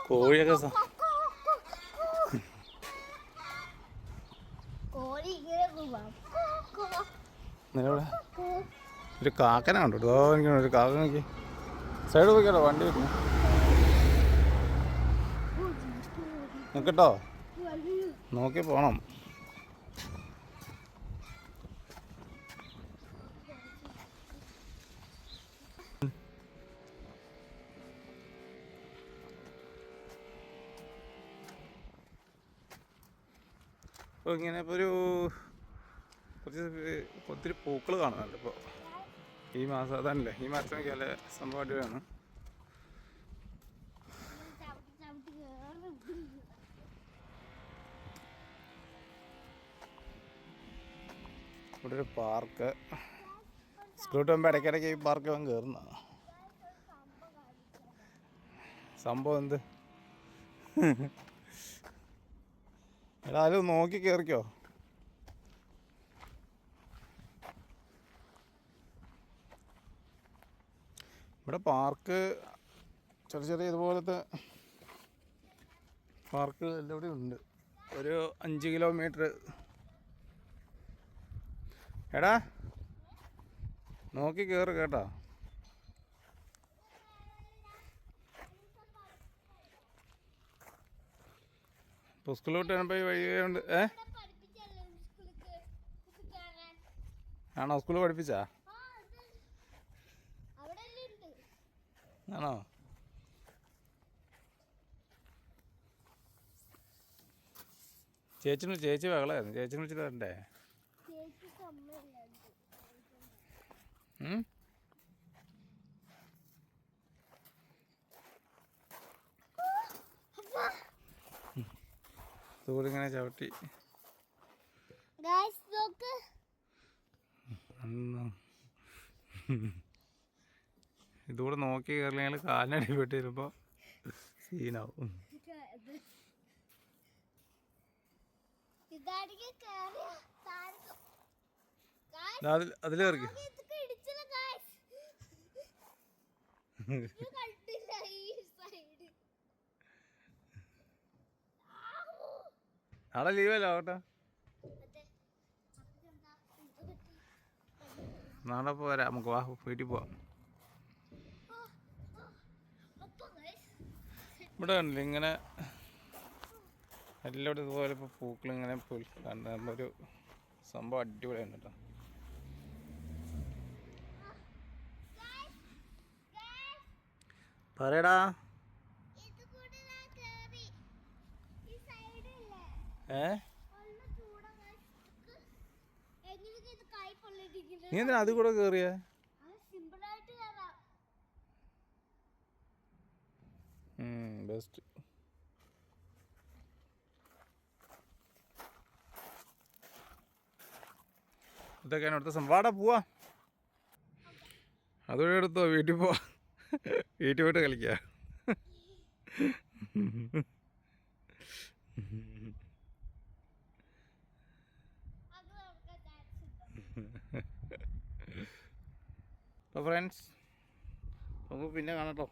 കോഴിയൊക്കെ ഒരു കാക്കന കണ്ടു കേട്ടോ. ഒരു കാക്ക നോക്കി സൈഡ് പോയിക്കോ, വണ്ടി വരുന്നു നിൽക്കട്ടോ, നോക്കി പോണം. അപ്പോൾ ഇങ്ങനെ ഇപ്പോൾ ഒത്തിരി പൂക്കൾ കാണുന്നുണ്ട് ഇപ്പോൾ ഈ മാസം. അതല്ലേ ഈ മാസം നല്ല സംഭവം അടിപൊളിയാണ്. ഇവിടെ ഒരു പാർക്ക്. സ്കൂട്ട് പോകുമ്പോൾ ഇടയ്ക്കിടയ്ക്ക് ഈ പാർക്ക് വന്ന് കയറുന്ന സംഭവം എന്ത് എടാ, അത് നോക്കി കയറിക്കോ. ഇവിടെ പാർക്ക് ചെറിയ ചെറിയ ഇതുപോലത്തെ പാർക്ക് എല്ലാവിടെയും ഉണ്ട്. ഒരു 5 കിലോമീറ്റർ. എടാ നോക്കി കയറ് കേട്ടോ. ഇപ്പോൾ സ്കൂളിലോട്ട് വരുമ്പോൾ ഈ വഴിയുണ്ട്. ആണോ? സ്കൂളിൽ പഠിപ്പിച്ചാ? ആണോ? ചേച്ചി ബഹളായിരുന്നു. ചേച്ചിനെ വിളിച്ചിട്ട് വരണ്ടേ? ഇങ്ങനെ ചവിട്ടി ഇതുകൂടെ നോക്കി കയറി ഞങ്ങൾ കാലിനടി പെട്ട് വരുമ്പോൾ സീനാവും. അതിൽ കയറി നാളെ ലീവല്ലോ കേട്ടോ. നാളെ പോരാ, നമുക്ക് വാ വീട്ടിൽ പോവാം. ഇവിടെ കണ്ടില്ല ഇങ്ങനെ എല്ലായിടും ഇതുപോലെ ഇപ്പോൾ പൂക്കളിങ്ങനെ ഒരു സംഭവം അടിപൊളിയാണ് കേട്ടോ. പറയടാ. നീ എന്തിനാ അത് കൂടെ കേറിയ? ബെസ്റ്റ്. ഇതൊക്കെയാണ് അടുത്ത സംഭവം. പോവാ, അതുവഴി എടുത്തോ, വീട്ടിൽ പോവാ. വീട്ടിൽ പോയിട്ട് കളിക്കുക. അപ്പോൾ ഫ്രണ്ട്സ്, നമുക്ക് പിന്നെ കാണാം കേട്ടോ.